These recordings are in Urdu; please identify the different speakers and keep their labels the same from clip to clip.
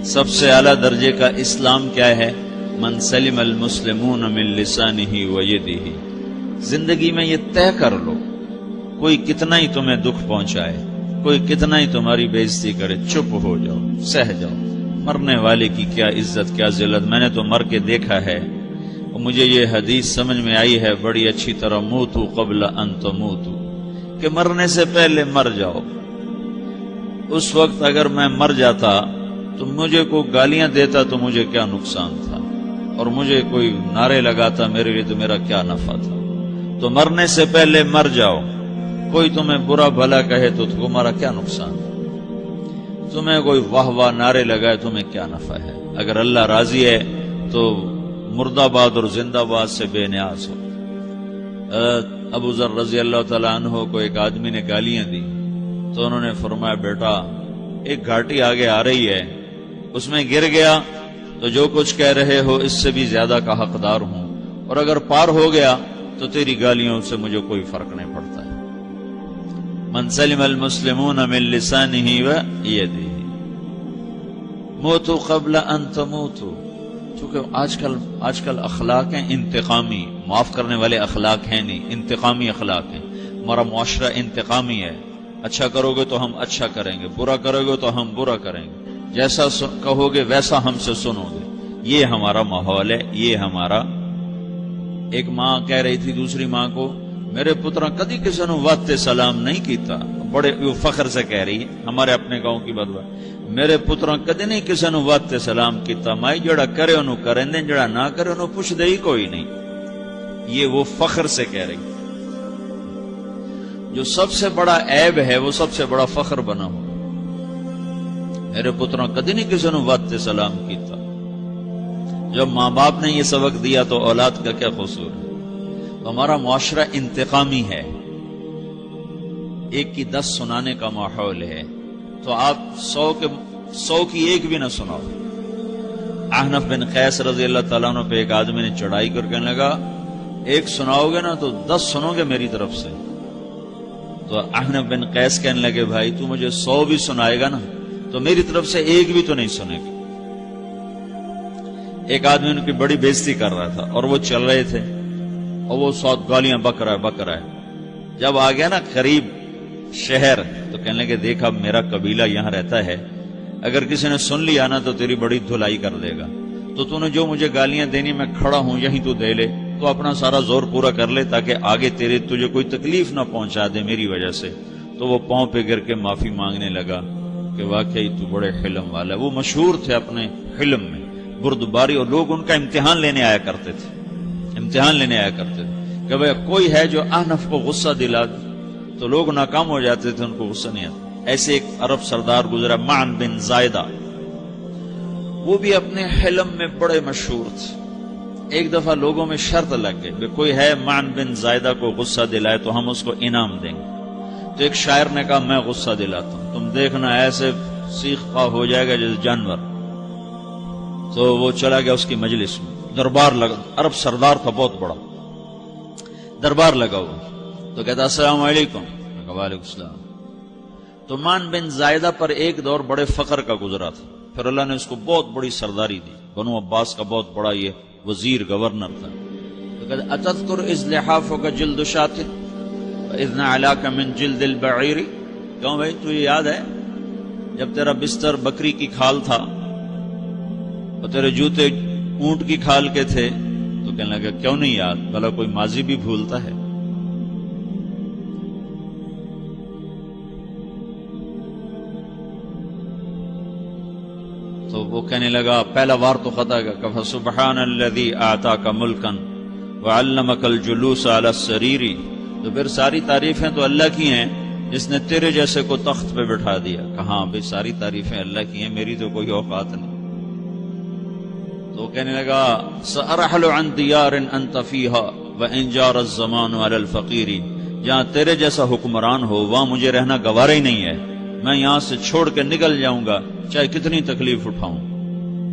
Speaker 1: سب سے اعلیٰ درجے کا اسلام کیا ہے؟ من سلم المسلمون من لسانہ و یدہ۔ زندگی میں یہ طے کر لو، کوئی کتنا ہی تمہیں دکھ پہنچائے، کوئی کتنا ہی تمہاری بےعزتی کرے، چپ ہو جاؤ، سہ جاؤ۔ مرنے والے کی کیا عزت، کیا ذلت، میں نے تو مر کے دیکھا ہے، اور مجھے یہ حدیث سمجھ میں آئی ہے بڑی اچھی طرح، موتو قبل ان تموتو، کہ مرنے سے پہلے مر جاؤ۔ اس وقت اگر میں مر جاتا تو مجھے کوئی گالیاں دیتا تو مجھے کیا نقصان تھا، اور مجھے کوئی نعرے لگاتا میرے لیے تو میرا کیا نفع تھا۔ تو مرنے سے پہلے مر جاؤ، کوئی تمہیں برا بھلا کہے تو تمہارا کیا نقصان ہے، تمہیں کوئی واہ واہ نعرے لگائے تمہیں کیا نفع ہے۔ اگر اللہ راضی ہے تو مرد آباد اور زندہ باد سے بے نیاز ہو۔ ابو ذر رضی اللہ تعالیٰ عنہ کو ایک آدمی نے گالیاں دی تو انہوں نے فرمایا، بیٹا ایک گھاٹی آگے آ رہی ہے، اس میں گر گیا تو جو کچھ کہہ رہے ہو اس سے بھی زیادہ کا حقدار ہوں، اور اگر پار ہو گیا تو تیری گالیوں سے مجھے کوئی فرق نہیں پڑتا ہے۔ من سلم المسلمون من لسانہ و یدہ موتوا قبل ان تموتوا۔ چونکہ آج کل اخلاق ہیں انتقامی، معاف کرنے والے اخلاق ہیں نہیں، انتقامی اخلاق ہیں۔ ہمارا معاشرہ انتقامی ہے، اچھا کرو گے تو ہم اچھا کریں گے، برا کرو گے تو ہم برا کریں گے، جیسا کہو گے ویسا ہم سے سنو گے۔ یہ ہمارا ماحول ہے، یہ ہمارا۔ ایک ماں کہہ رہی تھی دوسری ماں کو، میرے پترا کدی کسی نے واسطے سلام نہیں کیتا، بڑے فخر سے کہہ رہی ہے، ہمارے اپنے گاؤں کی بات بات، میرے پترا کدی نہیں کسی نے واسطے سلام کیتا، مائی جڑا کرے انہوں کریں دیں، جڑا نہ کرے انہوں پوچھ دے ہی کوئی نہیں۔ یہ وہ فخر سے کہہ رہی ہے۔ جو سب سے بڑا عیب ہے وہ سب سے بڑا فخر بنا ہو۔ میرے پتروں کدی نہیں کسی نے واسطے سلام کیتا۔ جب ماں باپ نے یہ سبق دیا تو اولاد کا کیا قصور ہے؟ تو ہمارا معاشرہ انتقامی ہے، ایک کی 10 سنانے کا ماحول ہے، تو آپ 100 کی ایک بھی نہ سناؤ۔ احنف بن قیس رضی اللہ تعالیٰ عنہ پہ ایک آدمی نے چڑھائی کر کہنے لگا، ایک سناؤ گے نا تو 10 سنو گے میری طرف سے۔ تو احنف بن قیس کہنے لگے، بھائی تو مجھے 100 بھی سنائے گا نا تو میری طرف سے ایک بھی تو نہیں سنے گا۔ ایک آدمی ان کی بڑی بےزتی کر رہا تھا اور وہ چل رہے تھے اور وہ 100 گالیاں بک رہا ہے۔ جب آ گیا نا قریب شہر تو کہنے لگے، دیکھا میرا قبیلہ یہاں رہتا ہے، اگر کسی نے سن لیا نا تو تیری بڑی دھلائی کر دے گا، تو نے جو مجھے گالیاں دینی میں کھڑا ہوں یہیں تو دے لے، تو اپنا سارا زور پورا کر لے تاکہ آگے تجھے کوئی تکلیف نہ پہنچا دے میری وجہ سے۔ تو وہ پاؤں پہ گر کے معافی مانگنے لگا کہ واقعی تو بڑے حلم والا ہے۔ وہ مشہور تھے اپنے حلم میں، بردباری، اور لوگ ان کا امتحان لینے آیا کرتے تھے کہ بھئی کوئی ہے جو احنف کو غصہ دلا دے، تو لوگ ناکام ہو جاتے تھے، ان کو غصہ نہیں آتا۔ ایسے ایک عرب سردار گزرا معن بن زائدہ، وہ بھی اپنے حلم میں بڑے مشہور تھے۔ ایک دفعہ لوگوں میں شرط لگ گئی کہ کوئی ہے معن بن زائدہ کو غصہ دلائے تو ہم اس کو انعام دیں گے۔ تو ایک شاعر نے کہا، میں غصہ دلاتا ہوں، تم دیکھنا ایسے سیخ پا ہو جائے گا جیسے جانور۔ تو وہ چلا گیا اس کی مجلس میں، دربار لگا، عرب سردار تھا بہت بڑا، دربار لگا ہوا، تو کہتا السلام علیکم، وعلیکم السلام۔ تو معن بن زائدہ پر ایک دور بڑے فقر کا گزرا تھا، پھر اللہ نے اس کو بہت بڑی سرداری دی، بنو عباس کا بہت بڑا یہ وزیر گورنر تھا۔ تو کہتا اتذکر اذ لحافک جلد شاۃ واذ نعلاک من جلد البعیر، کیوں بھائی تجھے یاد ہے جب تیرا بستر بکری کی کھال تھا اور تیرے جوتے اونٹ کی کھال کے تھے؟ تو کہنے لگا کیوں نہیں یاد، بھلا کوئی ماضی بھی بھولتا ہے؟ تو وہ کہنے لگا پہلا وار تو خطا کا، فسبحان الذی اعطاک ملکا وعلمک الجلوس علی السریر، تو پھر ساری تعریفیں تو اللہ کی ہیں جس نے تیرے جیسے کو تخت پہ بٹھا دیا۔ کہاں بھئی ساری تعریفیں اللہ کی ہیں، میری تو کوئی اوقات نہیں۔ تو کہنے لگا سأرحل عن دیار انت فیہا وان جار الزمان علی الفقیر، جہاں تیرے جیسا حکمران ہو وہاں مجھے رہنا گوارا ہی نہیں ہے، میں یہاں سے چھوڑ کے نکل جاؤں گا چاہے کتنی تکلیف اٹھاؤں۔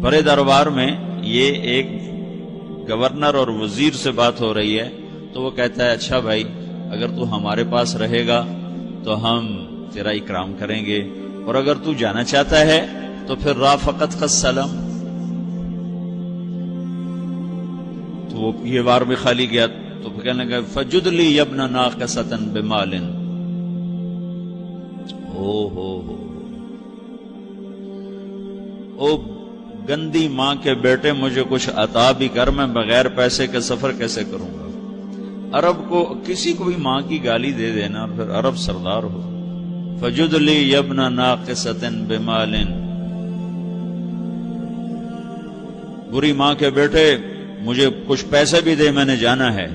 Speaker 1: بڑے دربار میں یہ ایک گورنر اور وزیر سے بات ہو رہی ہے، تو وہ کہتا ہے اچھا بھائی اگر تو ہمارے پاس رہے گا تو ہم تیرا اکرام کریں گے، اور اگر تو جانا چاہتا ہے تو پھر رافقت کا سلام. تو وہ یہ بار بھی خالی گیا تو پھر کہنے لگا فجد لی یبن ناقصۃ بمال. او گندی ماں کے بیٹے، مجھے کچھ عطا بھی کر، میں بغیر پیسے کے سفر کیسے کروں گا. عرب کو کسی کو بھی ماں کی گالی دے دینا، پھر عرب سردار ہو. فجد لی یبن ناقصۃ بمال. بری ماں کے بیٹے مجھے کچھ پیسے بھی دے، میں نے جانا ہے.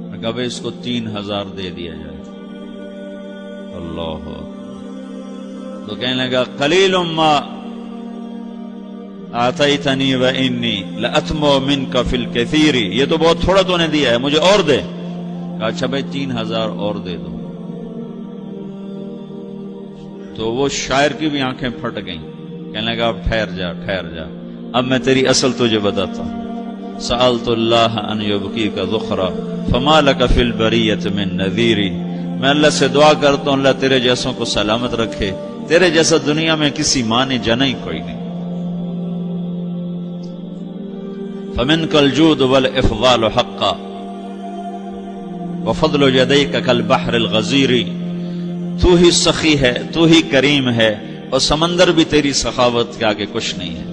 Speaker 1: میں کہا بھائی اس کو 3000 دے دیا جائے. اللہ. تو کہنے لگا قلیل ما آتیتنی و انی لأتمو منک فی الکثیر. یہ تو بہت تھوڑا تو نے دیا ہے، مجھے اور دے. کہا اچھا بھائی 3000 اور دے دو. تو وہ شاعر کی بھی آنکھیں پھٹ گئیں. کہنے لگا اب ٹھہر جا ٹھہر جا، اب میں تیری اصل تجھے بتاتا ہوں. سألت اللہ ان یبکیک ذخرا فما لک فی البریۃ من نذیر. میں اللہ سے دعا کرتا ہوں اللہ تیرے جیسوں کو سلامت رکھے، تیرے جیسا دنیا میں کسی ماں نے جنا ہی کوئی نہیں. فمنک الجود والافضال حقا وفضل یدیک کالبحر الغزیر. تو ہی سخی ہے، تو ہی کریم ہے، اور سمندر بھی تیری سخاوت کے آگے کچھ نہیں ہے.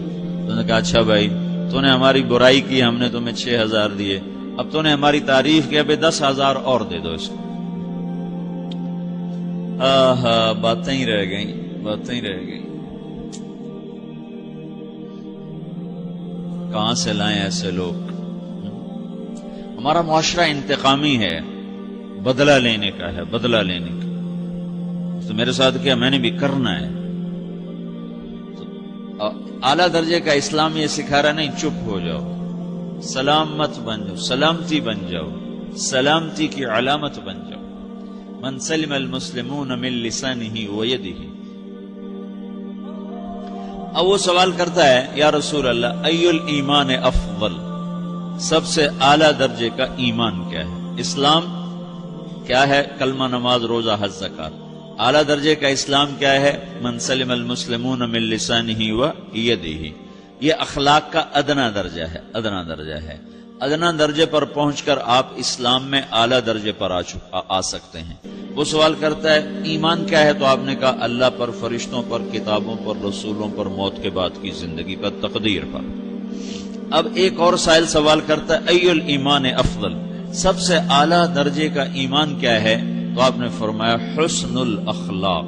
Speaker 1: تو نے کہا اچھا بھائی تو نے ہماری برائی کی، ہم نے تمہیں 6000 دیے، اب تو نے ہماری تعریف کی، ابھی 10,000 اور دے دو اس کو. باتیں ہی رہ گئیں، باتیں ہی رہ گئیں. کہاں سے لائیں ایسے لوگ؟ ہمارا معاشرہ انتقامی ہے، بدلہ لینے کا ہے، بدلہ لینے کا. تو میرے ساتھ کیا میں نے بھی کرنا ہے. اعلیٰ درجے کا اسلام یہ سکھا رہا نہیں چپ ہو جاؤ، سلام مت بن جاؤ، سلامتی بن جاؤ، سلامتی کی علامت بن جاؤ. من سلم المسلمون من لسانہ ویدہ. اب وہ سوال کرتا ہے یا رسول اللہ ای الایمان افضل، سب سے اعلیٰ درجے کا ایمان کیا ہے؟ اسلام کیا ہے؟ کلمہ، نماز، روزہ، حج، زکات. اعلیٰ درجے کا اسلام کیا ہے؟ من سلم المسلمون من لسانہ ویدہ. یہ اخلاق کا ادنا درجہ ہے، ادنا درجہ ہے. ادنا درجے پر پہنچ کر آپ اسلام میں اعلیٰ درجے پر آ سکتے ہیں. وہ سوال کرتا ہے ایمان کیا ہے؟ تو آپ نے کہا اللہ پر، فرشتوں پر، کتابوں پر، رسولوں پر، موت کے بعد کی زندگی پر، تقدیر پر. اب ایک اور سائل سوال کرتا ہے ای الایمان افضل، سب سے اعلیٰ درجے کا ایمان کیا ہے؟ تو آپ نے فرمایا حسن الاخلاق،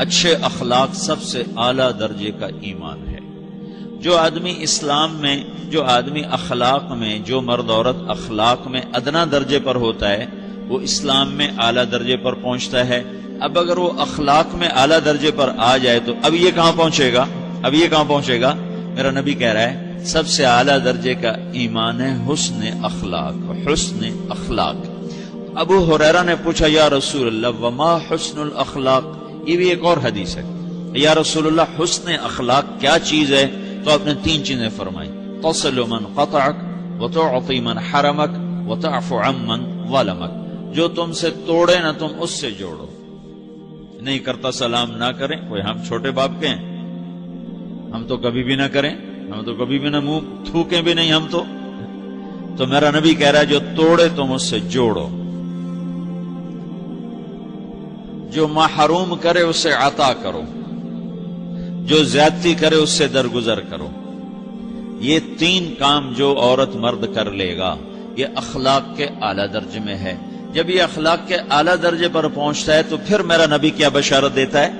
Speaker 1: اچھے اخلاق سب سے اعلیٰ درجے کا ایمان ہے. جو آدمی اسلام میں، جو آدمی اخلاق میں، جو مرد عورت اخلاق میں ادنا درجے پر ہوتا ہے وہ اسلام میں اعلیٰ درجے پر پہنچتا ہے. اب اگر وہ اخلاق میں اعلیٰ درجے پر آ جائے تو اب یہ کہاں پہنچے گا؟ اب یہ کہاں پہنچے گا؟ میرا نبی کہہ رہا ہے سب سے اعلیٰ درجے کا ایمان ہے حسن اخلاق، حسن اخلاق. ابو ہریرہ نے پوچھا یا رسول اللہ وما حسن الاخلاق؟ یہ بھی ایک اور حدیث ہے. یا رسول اللہ حسن اخلاق کیا چیز ہے؟ تو آپ نے 3 چیزیں فرمائی، تصل من قطعک وتعطی من حرمک وتعفو عمن ظلمک. جو تم سے توڑے نہ تم اس سے جوڑو. نہیں کرتا سلام نہ کریں، کوئی ہم چھوٹے باپ کے ہیں؟ ہم تو کبھی بھی نہ کریں، ہم تو کبھی بھی نہ منہ تھوکیں بھی نہیں. ہم تو میرا نبی کہہ رہا ہے جو توڑے تم اس سے جوڑو، جو محروم کرے اس سے عطا کرو، جو زیادتی کرے اس سے درگزر کرو. یہ 3 کام جو عورت مرد کر لے گا یہ اخلاق کے اعلیٰ درجے میں ہے. جب یہ اخلاق کے اعلیٰ درجے پر پہنچتا ہے تو پھر میرا نبی کیا بشارت دیتا ہے؟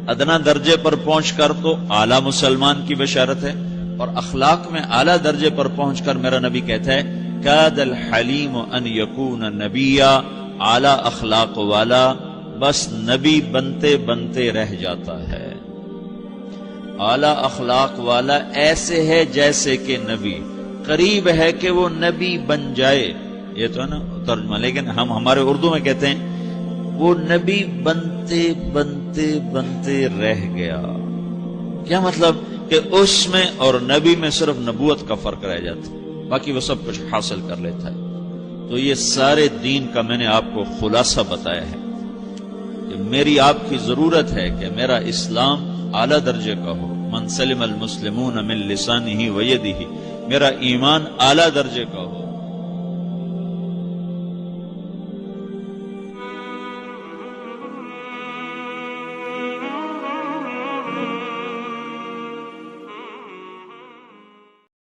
Speaker 1: ادنا درجے پر پہنچ کر تو اعلیٰ مسلمان کی بشارت ہے، اور اخلاق میں اعلیٰ درجے پر پہنچ کر میرا نبی کہتا ہے کاد الحلیم ان یکون نبیا. اعلیٰ اخلاق والا بس نبی بنتے بنتے رہ جاتا ہے. اعلیٰ اخلاق والا ایسے ہے جیسے کہ نبی، قریب ہے کہ وہ نبی بن جائے. یہ تو ہے نا ترجمہ، لیکن ہم ہمارے اردو میں کہتے ہیں وہ نبی بنتے بنتے بنتے رہ گیا. کیا مطلب؟ کہ اس میں اور نبی میں صرف نبوت کا فرق رہ جاتا، باقی وہ سب کچھ حاصل کر لیتا ہے. تو یہ سارے دین کا میں نے آپ کو خلاصہ بتایا ہے. میری آپ کی ضرورت ہے کہ میرا اسلام اعلیٰ درجے کا ہو. من سلم المسلمون من لسانہ و یدہ، میرا ایمان اعلیٰ درجے کا ہو.